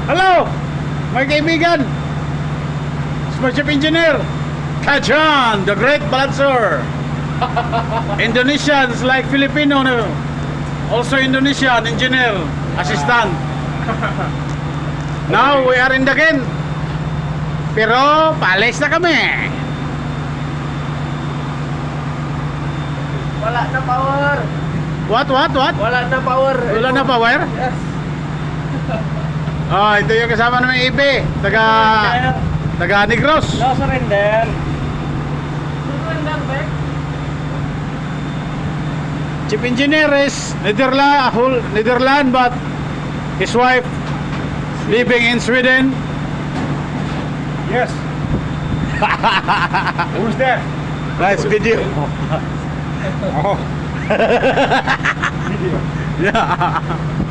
Hello, mga kaibigan. Smart Engineer Kajan, the great balancer. Indonesians like Filipino, no? Also Indonesian engineer, assistant. Now we are in Dagen. Pero paalis na kami. Wala na power. What? Wala na power. Wala na power? Yes. Oh, ito yung kasama namin Ibe, taga Negros. No surrender. Surrender back. Chief engineer is Netherlands, but his wife living in Sweden. Yes. Who's there? Nice video. Oh. Video. Yeah.